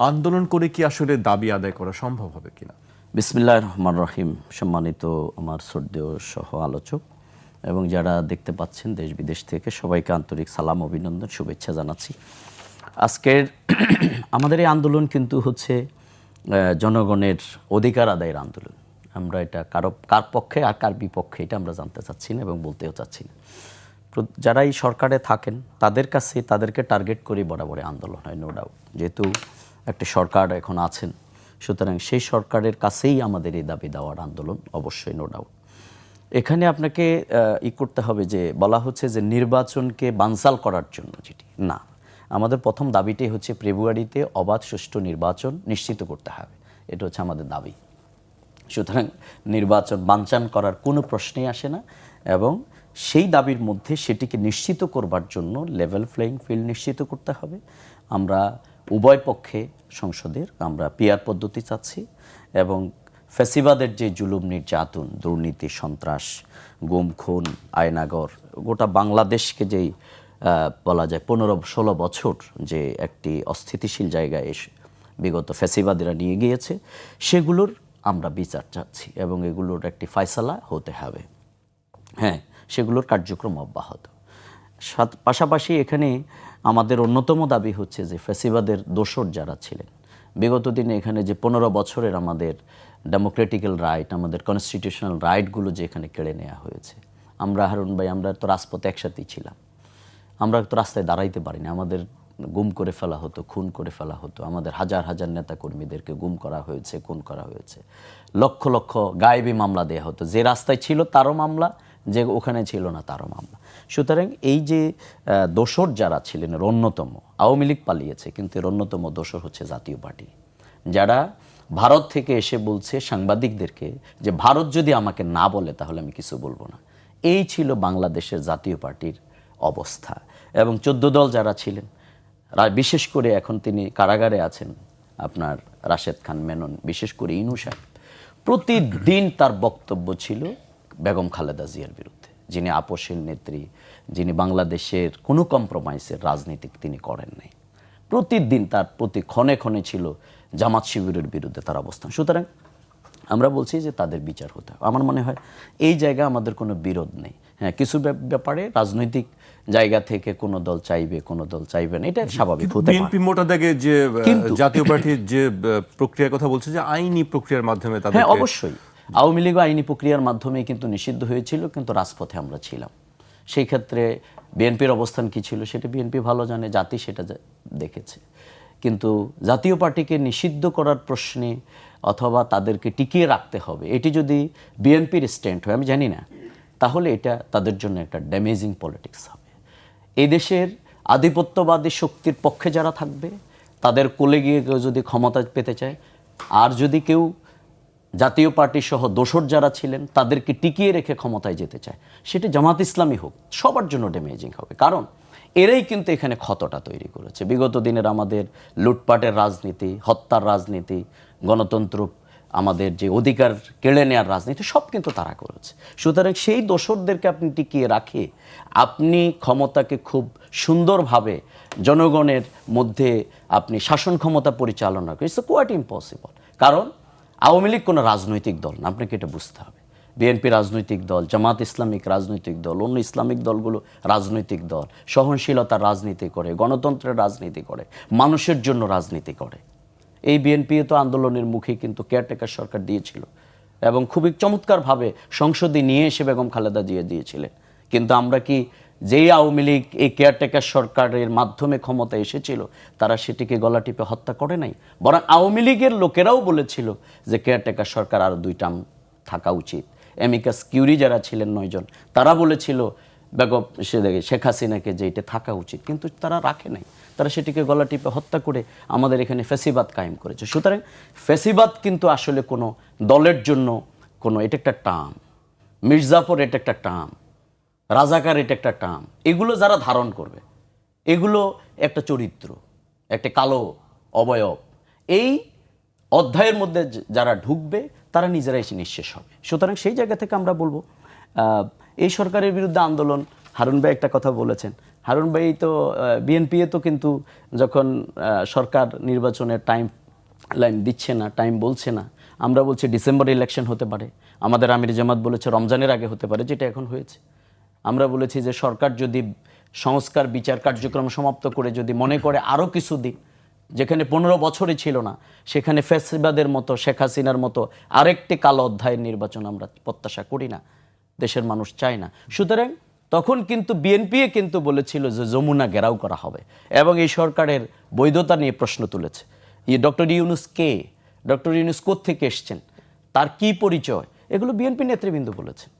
আন্দোলন করে কি আসলে দাবি আদায় করা সম্ভব হবে কিনা? বিসমিল্লাহির রহমানির রহিম। সম্মানিত আমার শ্রদ্ধেয় সহ আলোচক এবং যারা দেখতে পাচ্ছেন দেশ বিদেশ থেকে সবাইকে আন্তরিক সালাম, অভিনন্দন, শুভেচ্ছা জানাচ্ছি। আজকের আমাদের এই আন্দোলন কিন্তু হচ্ছে জনগণের অধিকার আদায়ের আন্দোলন। আমরা এটা কার পক্ষে আর কার বিপক্ষে এটা আমরা জানতে চাচ্ছি না এবং বলতেও চাচ্ছি না। যারা এই সরকারে থাকেন তাদের কাছে তাদেরকে টার্গেট করে বরাবর আন্দোলন হয়, নো ডাউট। যেহেতু একটা সরকার এখন আছেন, সুতরাং সেই সরকারের কাছেই আমাদের এই দাবি দেওয়ার আন্দোলন, অবশ্যই নো ডাউট। এখানে আপনাকে করতে হবে যে বলা হচ্ছে যে নির্বাচনকে বানচাল করার জন্য, যেটি না, আমাদের প্রথম দাবিটাই হচ্ছে ফেব্রুয়ারিতে অবাধ সুষ্ঠু নির্বাচন নিশ্চিত করতে হবে। এটা হচ্ছে আমাদের দাবি। সুতরাং নির্বাচন বানচাল করার কোনো প্রশ্নই আসে না এবং সেই দাবির মধ্যে সেটিকে নিশ্চিত করবার জন্য লেভেল প্লেইং ফিল্ড নিশ্চিত করতে হবে। আমরা উভয় পক্ষে সংসদের আমরা পিআর পদ্ধতি চাচ্ছি এবং ফ্যাসিবাদের যে জুলুম নির্যাতন, দুর্নীতি, সন্ত্রাস, গুম খুন, আয়নাগর, গোটা বাংলাদেশকে যেই বলা যায় 15-16 বছর যে একটি অস্থিতিশীল জায়গায় এসে বিগত ফ্যাসিবাদীরা নিয়ে গিয়েছে, সেগুলোর আমরা বিচার চাচ্ছি এবং এগুলোর একটি ফয়সালা হতে হবে। হ্যাঁ, সেগুলোর কার্যক্রম অব্যাহত। পাশাপাশি এখানে আমাদের অন্যতম দাবি হচ্ছে যে ফ্যাসিবাদের দোসর যারা ছিলেন বিগত দিনে এখানে যে 15 বছরের আমাদের ডেমোক্রেটিক্যাল রাইট, আমাদের কনস্টিটিউশনাল রাইটগুলো যে এখানে কেড়ে নেওয়া হয়েছে, আমরা হারুন ভাই আমরা তো রাজপথে একসাথেই ছিলাম, আমরা তো রাস্তায় দাঁড়াইতে পারিনি, আমাদের গুম করে ফেলা হতো, খুন করে ফেলা হতো, আমাদের হাজার হাজার নেতাকর্মীদেরকে গুম করা হয়েছে, খুন করা হয়েছে, লক্ষ লক্ষ গায়েবী মামলা দেওয়া হতো, যে রাস্তায় ছিল তারও মামলা, যে ওখানে ছিল না তারও মামলা। সুতরাং এই যে দোসর যারা ছিলেন, এর অন্যতম আওয়ামী লীগ পালিয়েছে, কিন্তু এর অন্যতম দোসর হচ্ছে জাতীয় পার্টি, যারা ভারত থেকে এসে বলছে সাংবাদিকদেরকে যে ভারত যদি আমাকে না বলে তাহলে আমি কিছু বলবো না। এই ছিল বাংলাদেশের জাতীয় পার্টির অবস্থা। এবং 14 দল যারা ছিলেন, বিশেষ করে এখন তিনি কারাগারে আছেন আপনার রাশেদ খান মেনন, বিশেষ করে ইনু সাহেব, প্রতিদিন তার বক্তব্য ছিল বেগম খালেদা জিয়ার বিরুদ্ধে, যিনি আপোষের নেত্রী, যিনি বাংলাদেশের কোনো কম্প্রোমাইজের রাজনীতি তিনি করেন নাই। প্রতিদিন তার প্রতি ক্ষণে ক্ষণে ছিল জামাত শিবিরের বিরুদ্ধে তার অবস্থান। সুতরাং আমরা বলছি যে তাদের বিচার হতে হবে। আমার মনে হয় এই জায়গায় আমাদের কোনো বিরোধ নেই। হ্যাঁ, কিছু ব্যাপারে রাজনৈতিক জায়গা থেকে কোনো দল চাইবে, কোনো দল চাইবে না, এটা স্বাভাবিক হতে পারে। বিএনপি মোটা দাগে যে জাতীয় পার্টির যে প্রক্রিয়ার কথা বলছে যে আইনি প্রক্রিয়ার মাধ্যমে তাদের, হ্যাঁ অবশ্যই আওয়ামী লীগ আইনি প্রক্রিয়ার মাধ্যমে কিন্তু নিষিদ্ধ হয়েছিল, কিন্তু রাজপথে আমরা ছিলাম। সেই ক্ষেত্রে বিএনপির অবস্থান কি ছিল সেটা বিএনপি ভালো জানে, জাতি সেটা দেখেছে। কিন্তু জাতীয় পার্টিকে নিষিদ্ধ করার প্রশ্নে অথবা তাদেরকে টিকিয়ে রাখতে হবে, এটি যদি বিএনপির স্ট্যান্ড হয়, আমি জানি না, তাহলে এটা তাদের জন্য একটা ড্যামেজিং পলিটিক্স হবে। এই দেশের আধিপত্যবাদী শক্তির পক্ষে যারা থাকবে তাদের কোলে গিয়ে কেউ যদি ক্ষমতা পেতে চায়, আর যদি কেউ জাতীয় পার্টি সহ দোসর যারা ছিলেন তাদেরকে টিকিয়ে রেখে ক্ষমতায় যেতে চায়, সেটি জামাত ইসলামী হোক, সবার জন্য ড্যামেজিং হবে। কারণ এরাই কিন্তু এখানে ক্ষতটা তৈরি করেছে। বিগত দিনের আমাদের লুটপাটের রাজনীতি, হত্যার রাজনীতি, গণতন্ত্র, আমাদের যে অধিকার কেড়ে নেওয়ার রাজনীতি, সব কিন্তু তারা করেছে। সুতরাং সেই দোসরদেরকে আপনি টিকিয়ে রাখে আপনি ক্ষমতাকে খুব সুন্দরভাবে জনগণের মধ্যে আপনি শাসন ক্ষমতা পরিচালনা করেন, ইটস কোয়াইট ইম্পসিবল। কারণ আওয়ামী লীগ কোনো রাজনৈতিক দল না, আপনাকে এটা বুঝতে হবে। বিএনপি রাজনৈতিক দল, জামাত ইসলামিক রাজনৈতিক দল, অন্য ইসলামিক দলগুলো রাজনৈতিক দল, সহনশীলতার রাজনীতি করে, গণতন্ত্রের রাজনীতি করে, মানুষের জন্য রাজনীতি করে। এই বিএনপি তো আন্দোলনের মুখে কিন্তু কেয়ারটেকার সরকার দিয়েছিল এবং খুবই চমৎকারভাবে সংসদে নিয়ে এসে বেগম খালেদা জিয়া দিয়েছিলেন। কিন্তু আমরা কি যেই আওয়ামী লীগ এই কেয়ারটেকার সরকারের মাধ্যমে ক্ষমতা এসেছিল তারা সেটিকে গলা টিপে হত্যা করে নাই, বরং আওয়ামী লীগের লোকেরাও বলেছিল যে কেয়ারটেকার সরকার আরও 2 টার্ম থাকা উচিত। অ্যামিকাস কিউরি যারা ছিলেন 9 জন, তারা বলেছিল বেগম শেখ হাসিনাকে যে এটা থাকা উচিত, কিন্তু তারা রাখে নাই, তারা সেটিকে গলা টিপে হত্যা করে আমাদের এখানে ফ্যাসিবাদ কায়েম করেছে। সুতরাং ফ্যাসিবাদ কিন্তু আসলে কোনো দলের জন্য কোনো, এটা একটা টার্ম, মির্জাফর এটা একটা টার্ম, রাজাকার এটা একটা টার্ম, এগুলো যারা ধারণ করবে এগুলো একটা চরিত্র, একটা কালো অবয়ব, এই অধ্যায়ের মধ্যে যারা ঢুকবে তারা নিজেরাই নিঃশেষ হবে। সুতরাং সেই জায়গা থেকে আমরা বলবো এই সরকারের বিরুদ্ধে আন্দোলন, হারুন ভাই একটা কথা বলেছেন, হারুন ভাই তো বিএনপি তো কিন্তু যখন সরকার নির্বাচনের টাইম লাইন দিচ্ছে না, টাইম বলছে না, আমরা বলছি ডিসেম্বর ইলেকশন হতে পারে, আমাদের আমির জামাত বলেছে রমজানের আগে হতে পারে, যেটা এখন হয়েছে। আমরা বলেছি যে সরকার যদি সংস্কার বিচার কার্যক্রম সমাপ্ত করে যদি মনে করে আরও কিছু দিক, যেখানে 15 বছরই ছিল না, সেখানে ফ্যাসিবাদের মতো, শেখ হাসিনার মতো আরেকটি কালো অধ্যায়ের নির্বাচন আমরা প্রত্যাশা করি না, দেশের মানুষ চায় না। সুতরাং তখন কিন্তু বিএনপি কিন্তু বলেছিল যে যমুনা ঘেরাও করা হবে এবং এই সরকারের বৈধতা নিয়ে প্রশ্ন তুলেছে। ডক্টর ইউনূস কে, ডক্টর ইউনূস কোত্থেকে এসছেন, তার কি পরিচয়, এগুলো বিএনপি নেতৃবৃন্দ বলেছেন,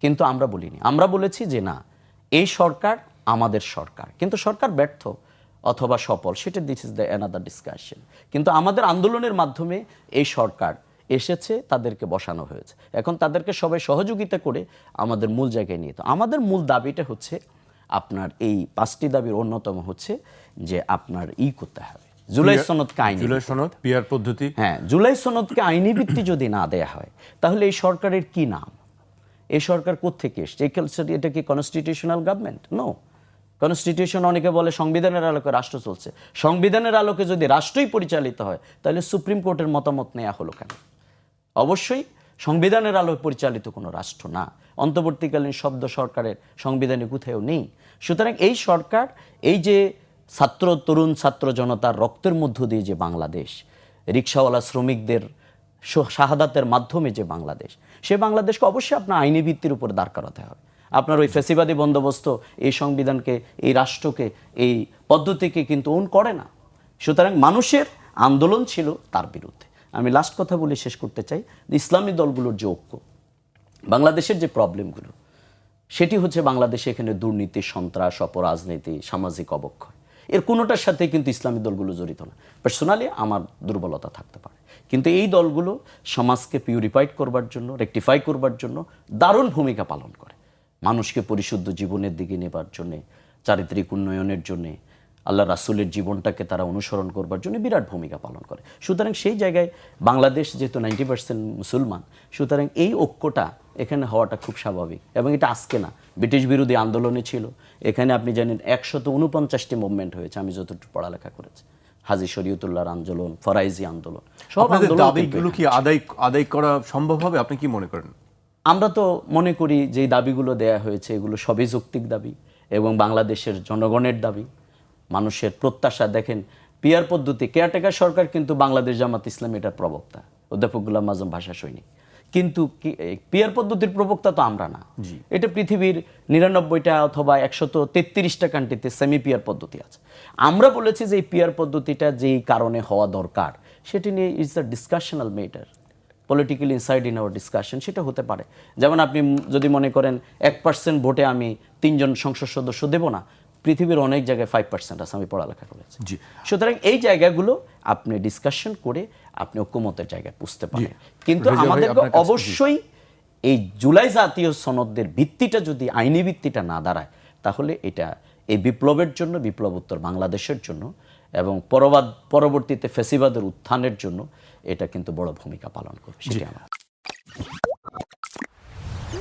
কিন্তু আমরা বলিনি। আমরা বলেছি যে না, এই সরকার আমাদের সরকার, কিন্তু সরকার ব্যর্থ অথবা সফল, সেটা this is the another discussion. কিন্তু আমাদের আন্দোলনের মাধ্যমে এই সরকার এসেছে, তাদেরকে বসানো হয়েছে, এখন তাদেরকে সবাই সহযোগিতা করে আমাদের মূল জায়গায় নিয়ে। তো আমাদের মূল দাবিটা হচ্ছে আপনার এই 5টি দাবির অন্যতম হচ্ছে যে আপনার করতে হবে জুলাই সনদকে আইনি, জুলাই সনদ, পিআর পদ্ধতি। হ্যাঁ, জুলাই সনদকে আইনি ভিত্তি যদি না দেয়া হয়, তাহলে এই সরকারের কি নাম? এই সরকার কোত্থেকে এসছে? এটা কি কনস্টিটিউশনাল গভর্নমেন্ট? নো। কনস্টিটিউশন অনেকে বলে সংবিধানের আলোকে রাষ্ট্র চলছে। সংবিধানের আলোকে যদি রাষ্ট্রই পরিচালিত হয়, তাহলে সুপ্রিম কোর্টের মতামত নেওয়া হলো কেন? অবশ্যই সংবিধানের আলোকে পরিচালিত কোনো রাষ্ট্র না। অন্তর্বর্তীকালীন শব্দ সরকারের সংবিধানে কোথাও নেই। সুতরাং এই সরকার, এই যে ছাত্র, তরুণ ছাত্র জনতার রক্তের মধ্য দিয়ে যে বাংলাদেশ, রিকশাওয়ালা শ্রমিকদের শাহাদাতের মাধ্যমে যে বাংলাদেশ, সে বাংলাদেশকে অবশ্যই আপনার আইনি ভিত্তির উপর দাঁড় করাতে হবে। আপনার ওই ফ্যাসিবাদী বন্দোবস্ত এই সংবিধানকে, এই রাষ্ট্রকে, এই পদ্ধতিকে কিন্তু ওন করে না। সুতরাং মানুষের আন্দোলন ছিল তার বিরুদ্ধে। আমি লাস্ট কথা বলে শেষ করতে চাই, ইসলামী দলগুলোর যে ঐক্য, বাংলাদেশের যে প্রবলেমগুলো, সেটি হচ্ছে বাংলাদেশে এখানে দুর্নীতি, সন্ত্রাস, অপরাজনীতি, সামাজিক অবক্ষয়, এর কোনোটার সাথে কিন্তু ইসলামী দলগুলো জড়িত না। পার্সোনালি আমার দুর্বলতা থাকতে পারে, কিন্তু এই দলগুলো সমাজকে পিউরিফাইড করবার জন্য, রেকটিফাই করবার জন্য দারুণ ভূমিকা পালন করে। মানুষকে পরিশুদ্ধ জীবনের দিকে নেবার জন্যে, চারিত্রিক উন্নয়নের জন্যে, আল্লাহ রাসূলের জীবনটাকে তারা অনুসরণ করবার জন্য বিরাট ভূমিকা পালন করে। সুতরাং সেই জায়গায় বাংলাদেশ যেহেতু 90% মুসলমান, সুতরাং এই ঐক্যটা এখানে হওয়াটা খুব স্বাভাবিক। এবং এটা আজকে না, ব্রিটিশ বিরোধী আন্দোলনে ছিল। এখানে আপনি জানেন 149টি মুভমেন্ট হয়েছে, আমি যতটুকু পড়ালেখা করেছি। হাজী শরীয়তুল্লাহর আন্দোলন, ফরাইজি আন্দোলন, সব আন্দোলন। দাবিগুলো কি আদায় করা সম্ভব হবে, আপনি কি মনে করেন? আমরা তো মনে করি যে দাবিগুলো দেয়া হয়েছে, এগুলো সবই যৌক্তিক দাবি এবং বাংলাদেশের জনগণের দাবি, মানুষের প্রত্যাশা। দেখেন, পিআর পদ্ধতি, কেয়ারটেকার সরকার কিন্তু বাংলাদেশ জামাত ইসলামী এটার প্রবক্তা, অধ্যাপক গোলাম আজম ভাষা সৈনিক, কিন্তু পিআর পদ্ধতির প্রবক্তা তো আমরা না। এটা পৃথিবীর 99টা অথবা 133টা কান্ট্রিতে সেমি পিআর পদ্ধতি আছে। আমরা বলেছি যে এই পিআর পদ্ধতিটা যেই কারণে হওয়া দরকার, সেটি নিয়ে is the discussional matter, political inside in our discussion. সেটা হতে পারে, যেমন আপনি যদি মনে করেন 1% ভোটে আমি 3 জন সংসদ সদস্য দেব না, পৃথিবীর অনেক জায়গায় 5% আছে, আমি পড়ালেখা করেছি। সুতরাং এই জায়গাগুলো আপনি ডিসকাশন করে আপনি ঐক্যমতের জায়গায় বুঝতে পারেন। কিন্তু আমাদেরকে অবশ্যই এই জুলাই জাতীয় সনদের ভিত্তিটা যদি আইনি ভিত্তিটা না দাঁড়ায়, তাহলে এটা এই বিপ্লবের জন্য, বিপ্লবোত্তর বাংলাদেশের জন্য এবং পরবর্তীতে ফ্যাসিবাদের উত্থানের জন্য এটা কিন্তু বড় ভূমিকা পালন করবে। সেটা